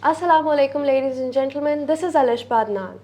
Assalamu alaikum, ladies and gentlemen. This is Alish Badnan.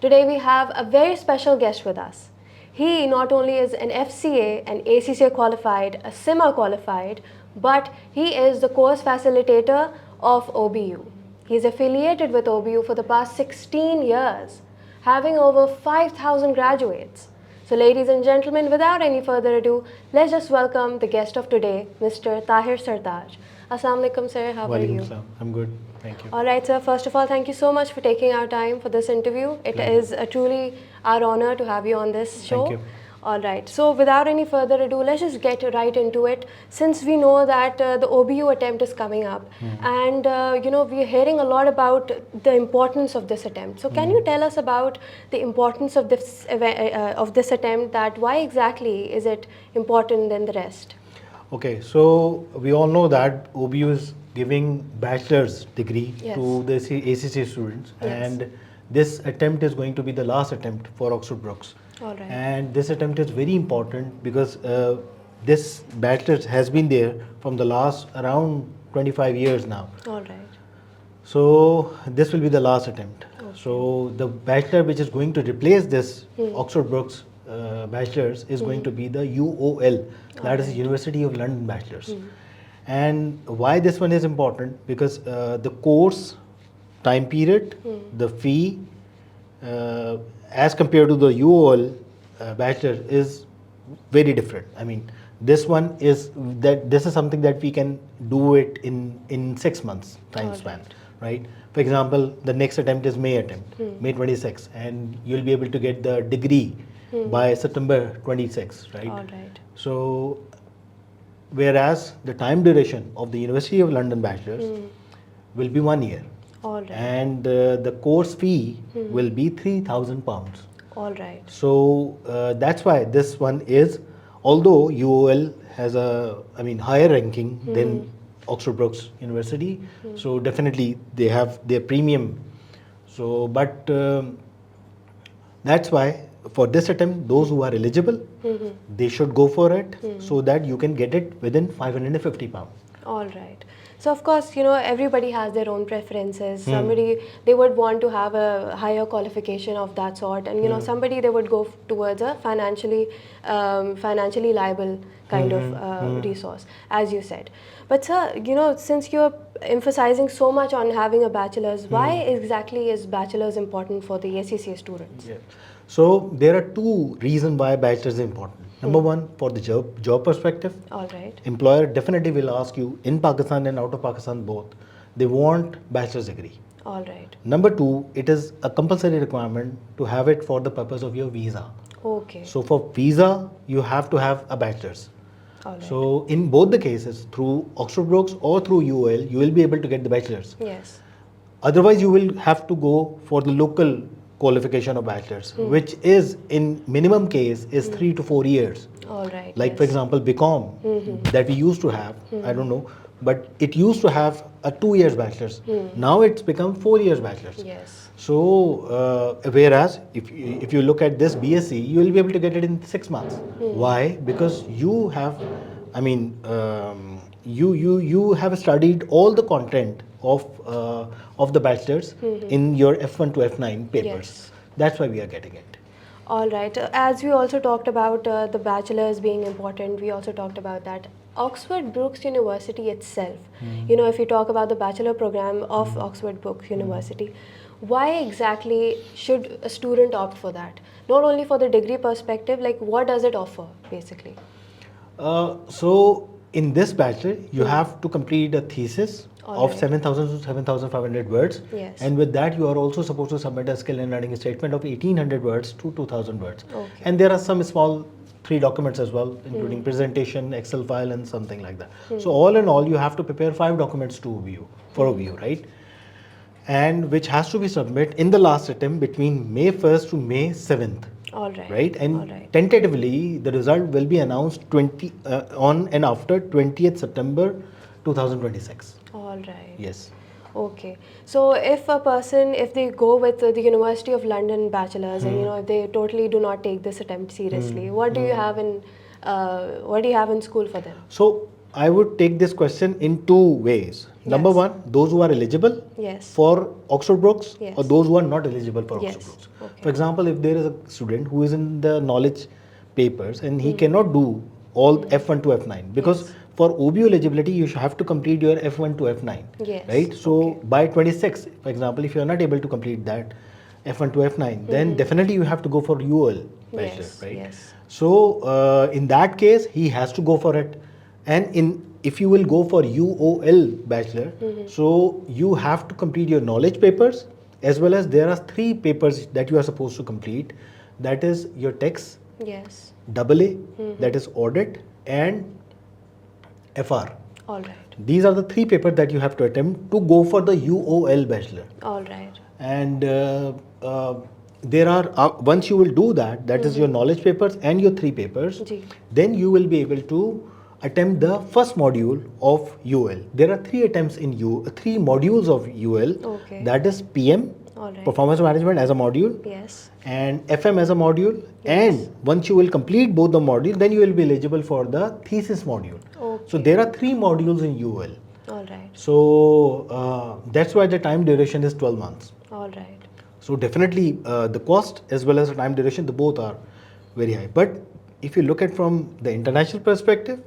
Today we have a very special guest with us. He not only is an FCA and ACCA qualified, a CIMA qualified, but he is the course facilitator of OBU. He is affiliated with OBU for the past 16 years, having over 5,000 graduates. So ladies and gentlemen, without any further ado, let's just welcome the guest of today, Mr. Tahir Sartaj. Assalamu alaikum, sir. How are you? Walaikum salam. I'm good. Thank you. All right, sir. First of all, thank you so much for taking our time for this interview. It Pleasure. is truly our honor to have you on this show. Thank you. All right. So, without any further ado, let's just get right into it. Since we know that the OBU attempt is coming up, and we're hearing a lot about the importance of this attempt. So, can you tell us about the importance of this attempt? That why exactly is it important than the rest? Okay, so we all know that OBU is giving bachelor's degree Yes. to the ACC students, Yes. and this attempt is going to be the last attempt for Oxford Brookes. All right. And this attempt is very important because this bachelor's has been there from the last around 25 years now. All right. So this will be the last attempt. So the bachelor which is going to replace this Oxford Brookes bachelor's is going to be the UOL, that is University of London bachelor's. And why this one is important? Because the course, time period, the fee, as compared to the UOL bachelor is very different. I mean, this one is that this is something that we can do it in 6 months time span, right? For example, the next attempt is May attempt, May 26, and you'll be able to get the degree by September 26, right? All right. So, whereas the time duration of the University of London bachelor's will be 1 year, All right. and the course fee will be £3,000. All right. So that's why this one is, although UOL has higher ranking than Oxford Brookes University, so definitely they have their premium. So, but that's why for this attempt, those who are eligible, they should go for it so that you can get it within £550. All right. So of course, everybody has their own preferences. Somebody, they would want to have a higher qualification of that sort, and somebody they would go towards a financially liable kind of resource, as you said. But sir, since you're emphasizing so much on having a bachelor's, why exactly is bachelor's important for the ACCA students? Yeah. So there are two reasons why bachelor's is important. Number one, for the job perspective. All right. Employer definitely will ask you in Pakistan and out of Pakistan both. They want bachelor's degree. All right. Number two, it is a compulsory requirement to have it for the purpose of your visa. Okay. So for visa, you have to have a bachelor's. All right. So in both the cases, through Oxford Brookes or through UOL, you will be able to get the bachelor's. Yes. Otherwise, you will have to go for the local qualification of bachelor's, which is in minimum case is 3 to 4 years. All right. Like for example, BCom that we used to have, I don't know, but it used to have a 2 years bachelor's. Now it's become 4 years bachelor's. Yes. So whereas if you look at this BSc, you will be able to get it in 6 months. Why? Because you have, you have studied all the content of the bachelor's in your F1 to F9 papers. Yes. That's why we are getting it. All right. As we also talked about the bachelor's being important, we also talked about that Oxford Brookes University itself. If you talk about the bachelor program of Oxford Brookes University, why exactly should a student opt for that? Not only for the degree perspective, like what does it offer basically? So in this bachelor, you have to complete a thesis All of right. 7,000 to 7,500 words. Yes. And with that, you are also supposed to submit a skill and learning statement of 1,800 words to 2,000 words. Okay. And there are some small 3 documents as well, including presentation, Excel file, and something like that. So all in all, you have to prepare 5 documents to OBU, for OBU, right? And which has to be submitted in the last attempt between May 1st to May 7th. All right. Right, and All right. tentatively the result will be announced on and after 20th September 2026. All right. Yes. Okay. So if they go with the University of London bachelor's and if they totally do not take this attempt seriously, what do you have in school for them? So I would take this question in two ways. Number Yes. one, those who are eligible Yes. for Oxford Brookes, Yes. or those who are not eligible for Yes. Oxford Brookes. Okay. For example, if there is a student who is in the knowledge papers and Hmm. he cannot do all F1 to F9, because Yes. for OBU eligibility you have to complete your F1 to F9, Yes. right? So Okay. by 26, for example, if you are not able to complete that F1 to F9, then definitely you have to go for UOL bachelor, Yes. right? Yes. So in that case, he has to go for it. And if you will go for UOL bachelor, so you have to complete your knowledge papers, as well as there are 3 papers that you are supposed to complete. That is your text, Yes. AA, that is audit, and FR. All right. These are the 3 papers that you have to attempt to go for the UOL bachelor. All right. And there are once you will do that, that is your knowledge papers and your 3 papers, Ji. then you will be able to attempt the first module of UL. There are 3 attempts in 3 modules of UL. Okay. That is PM, All right. performance management as a module, Yes. and FM as a module. And once you will complete both the modules, then you will be eligible for the thesis module. Okay. So there are 3 modules in UL. All right. So that's why the time duration is 12 months. All right. So definitely the cost as well as the time duration, the both are very high. But if you look at from the international perspective,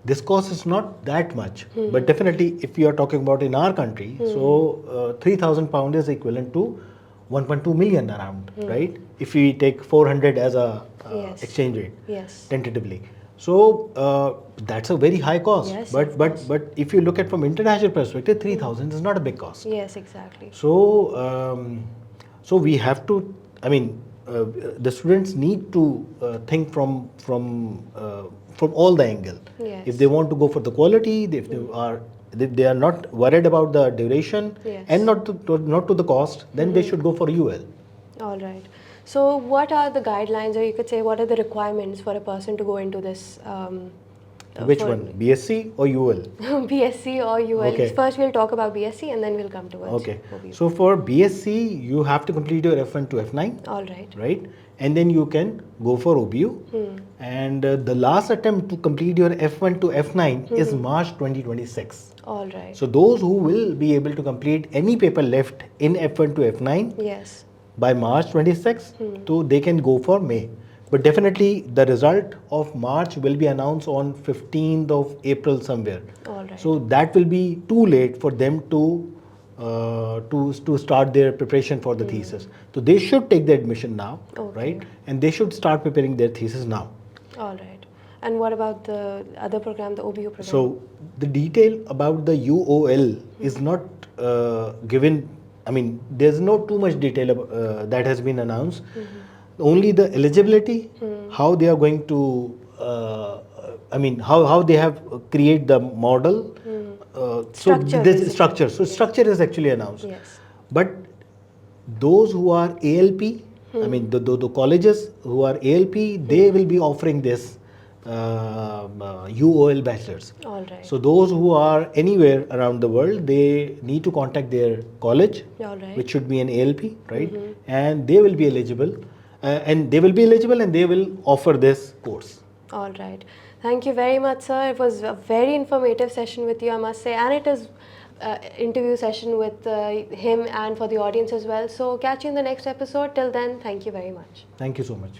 this cost is not that much. But definitely if you are talking about in our country, so 3,000 pound is equivalent to 1.2 million around, right? If we take 400 as a Yes. exchange rate Yes. tentatively. So that's a very high cost. Yes, but of but if you look at from international perspective, 3,000 is not a big cost. Yes, exactly. So we have to. I mean, the students need to think from all the angle. Yes. If they want to go for the quality, if they are not worried about the duration Yes. and not to the cost, then they should go for UL. All right. So, what are the guidelines, or you could say, what are the requirements for a person to go into this? Which for one, BSc or UL? BSc or UL? Okay. First, we'll talk about BSc, and then we'll come towards Okay. OBU. So for BSc, you have to complete your F1 to F9. All right. Right, and then you can go for OBU, and the last attempt to complete your F1 to F9 is March 2026. All right. So those who will be able to complete any paper left in F1 to F9 Yes. by March 26, so they can go for May. But definitely the result of March will be announced on 15th of April somewhere. All right. So that will be too late for them to start their preparation for the thesis. So they should take the admission now, Okay. right? And they should start preparing their thesis now. All right. And what about the other program, the OBU program? So the detail about the UOL is not given. I mean, there's no too much detail that has been announced. Only the eligibility, how they are going to. I mean, how they have create the model. Structure, this basically. structure. So structure is actually announced. Yes. But those who are ALP, I mean the colleges who are ALP, they will be offering this UOL bachelors. All right. So those who are anywhere around the world, they need to contact their college, All right. which should be an ALP, right? And they will be eligible, and they will offer this course. All right. Thank you very much, sir. It was a very informative session with you, I must say, and it is interview session with him and for the audience as well. So catch you in the next episode. Till then, thank you very much. Thank you so much.